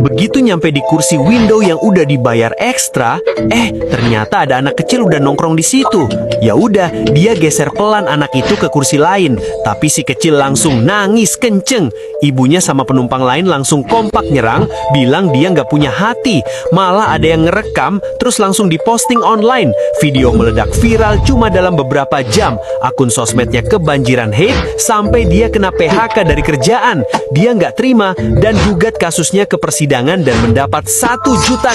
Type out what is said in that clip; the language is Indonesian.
Begitu nyampe di kursi window yang udah dibayar ekstra, ternyata ada anak kecil udah nongkrong di situ. Ya udah, dia geser pelan anak itu ke kursi lain, tapi si kecil langsung nangis kenceng. Ibunya sama penumpang lain langsung kompak nyerang, bilang dia nggak punya hati. Malah ada yang ngerekam, terus langsung diposting online. Video meledak viral cuma dalam beberapa jam. Akun sosmednya kebanjiran hate, sampai dia kena PHK dari kerjaan. Dia nggak terima dan gugat kasusnya ke persidangan dan mendapat $1 juta.